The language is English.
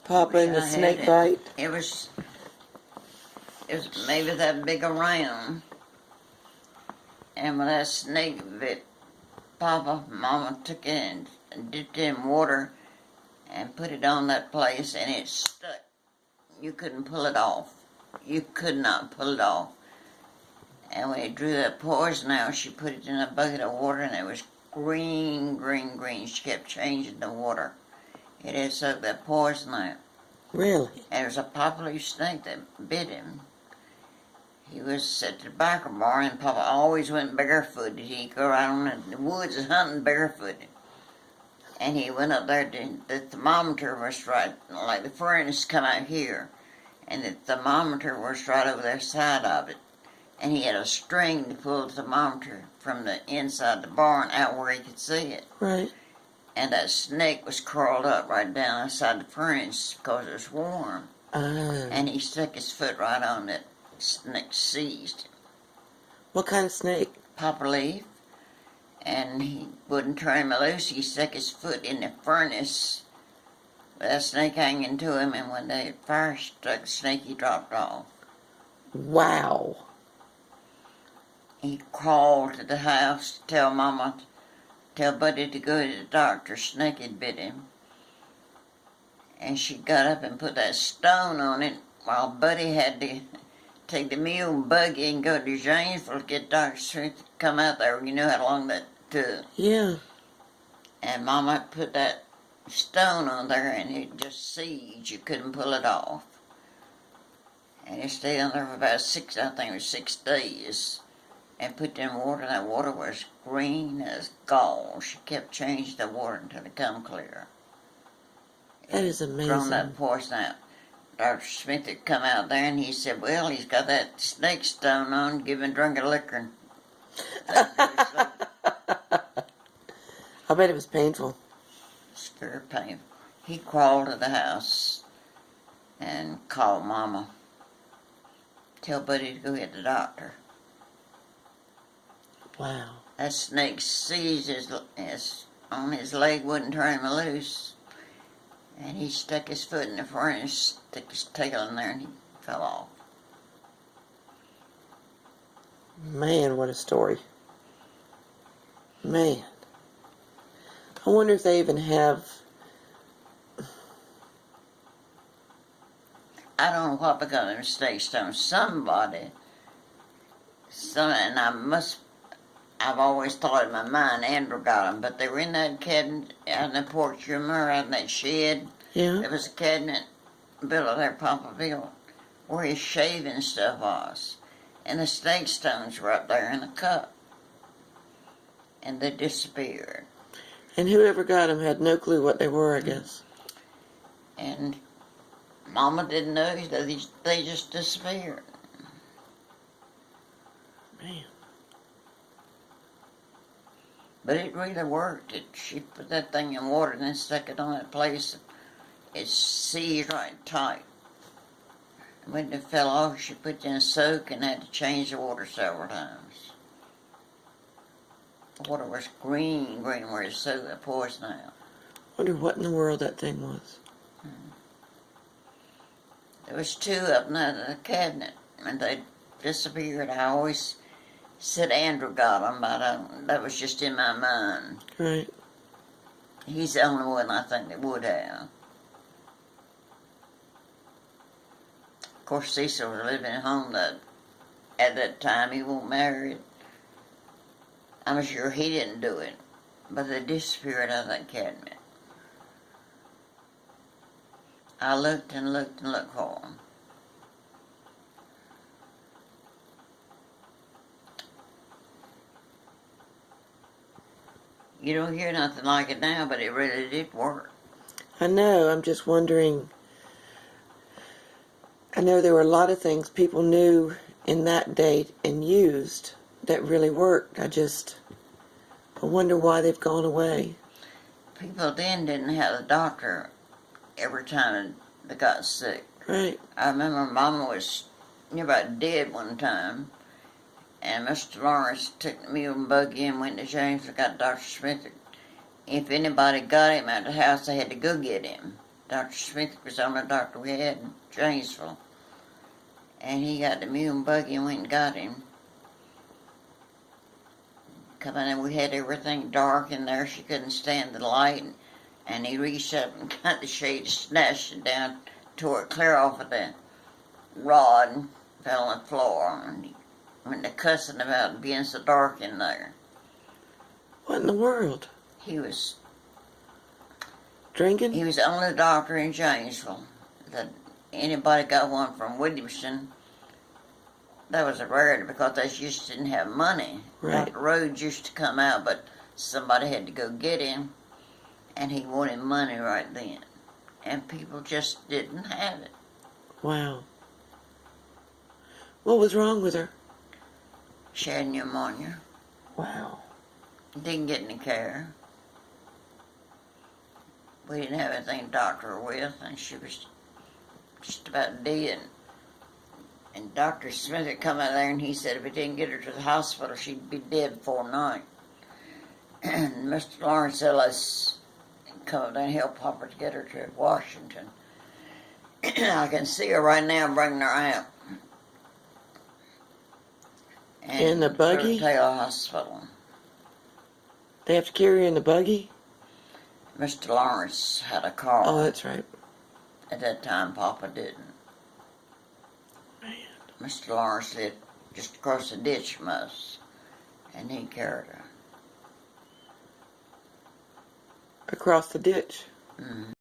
Papa and the snake bite? It was maybe that big around. And when that snake bit Papa, Mama took it and dipped it in water and put it on that place, and it stuck. You couldn't pull it off. You could not pull it off. And when it drew that poison out, she put it in a bucket of water, and it was green, green, green. She kept changing the water. It had sucked that poison out. Really? And there was a poplar snake that bit him. He was at the tobacco bar, and Papa always went barefooted. He'd go around in the woods hunting barefooted. And he went up there, the thermometer was right, like the furnace come out here, and the thermometer was right over the side of it. And he had a string to pull the thermometer from the inside the barn out where he could see it. Right. And that snake was curled up right down inside the furnace because it was warm. And he stuck his foot right on it. Snake seized him. What kind of snake? Poplar leaf. And he wouldn't turn him loose. He stuck his foot in the furnace with that snake hanging to him, and when the fire struck the snake, he dropped off. Wow. He crawled to the house to tell Mama, tell Buddy to go to the doctor. Snake had bit him. And she got up and put that stone on it while Buddy had to take the mule and buggy and go to Janesville to get Dr. Smith to come out there. You know how long that took. Yeah. And Mama put that stone on there, and it just seized. You couldn't pull it off. And it stayed on there for about 6 days. And put in water, and that water was green as gall. She kept changing the water until it come clear. That is amazing. Thrown that poison out. Dr. Smith had come out there, and he said, well, he's got that snake stone on, give him a drink of liquor. I bet it was painful. It's very painful. He crawled to the house and called Mama. Tell Buddy to go get the doctor. Wow. That snake seized on his leg, wouldn't turn him loose. And he stuck his foot in the furnace, stuck his tail in there, and he fell off. Man, what a story. Man. I wonder if they even have... I don't know what become of the snake stones. Somebody, and I've always thought in my mind Andrew got them, but they were in that cabinet out in the porch. You remember out in that shed? Yeah. There was a cabinet built there, Papa built, where his shaving stuff was. And the snake stones were up there in a cup. And they disappeared. And whoever got them had no clue what they were, I guess. And Mama didn't know that they just disappeared. Man. But it really worked. She put that thing in water and then stuck it on that place. It seized right tight. When it fell off, she put it in a soak and had to change the water several times. The water was green where it soaked the poison out. Wonder what in the world that thing was. There was 2 up in the cabinet, and they disappeared. I always said Andrew got them, but that was just in my mind. Right. He's the only one I think that would have. Of course, Cecil was living at home at that time. He wasn't married. I'm sure he didn't do it, but they disappeared out of that cabinet. I looked and looked and looked for them. You don't hear nothing like it now, but it really did work. I know, I'm just wondering. I know there were a lot of things people knew in that day and used that really worked. I wonder why they've gone away. People then didn't have a doctor every time they got sick. Right. I remember Mama was about dead one time, and Mr. Lawrence took the mule and buggy and went to James and got Dr. Smith. If anybody got him at the house, they had to go get him. Dr. Smith was the only doctor we had in Janesville. And he got the mule and buggy and went and got him. Come in and we had everything dark in there. She couldn't stand the light. And he reached up and got the shade, snatched it down, tore it clear off of the rod, and fell on the floor. And he went to cussing about being so dark in there. What in the world? He was Drinking? the only doctor in Janesville that anybody got one from Williamson. That was a rarity because they just didn't have money. Right. Dr. Rhodes used to come out, but somebody had to go get him, and he wanted money right then. And people just didn't have it. Wow. What was wrong with her? She had pneumonia. Wow. Didn't get any care. We didn't have anything to doctor her with, and she was just about dead. And Dr. Smith had come out there and he said if he didn't get her to the hospital, she'd be dead before night. And Mr. Lawrence said, let's come up there and help Papa to get her to Washington. I can see her right now bringing her out. And In the buggy? Put her to Taylor Hospital. They have to carry her in the buggy? Mr. Lawrence had a car. Oh, that's right. At that time, Papa didn't. Man. Mr. Lawrence lived just across the ditch from us, and he carried her. Across the ditch. Mm-hmm.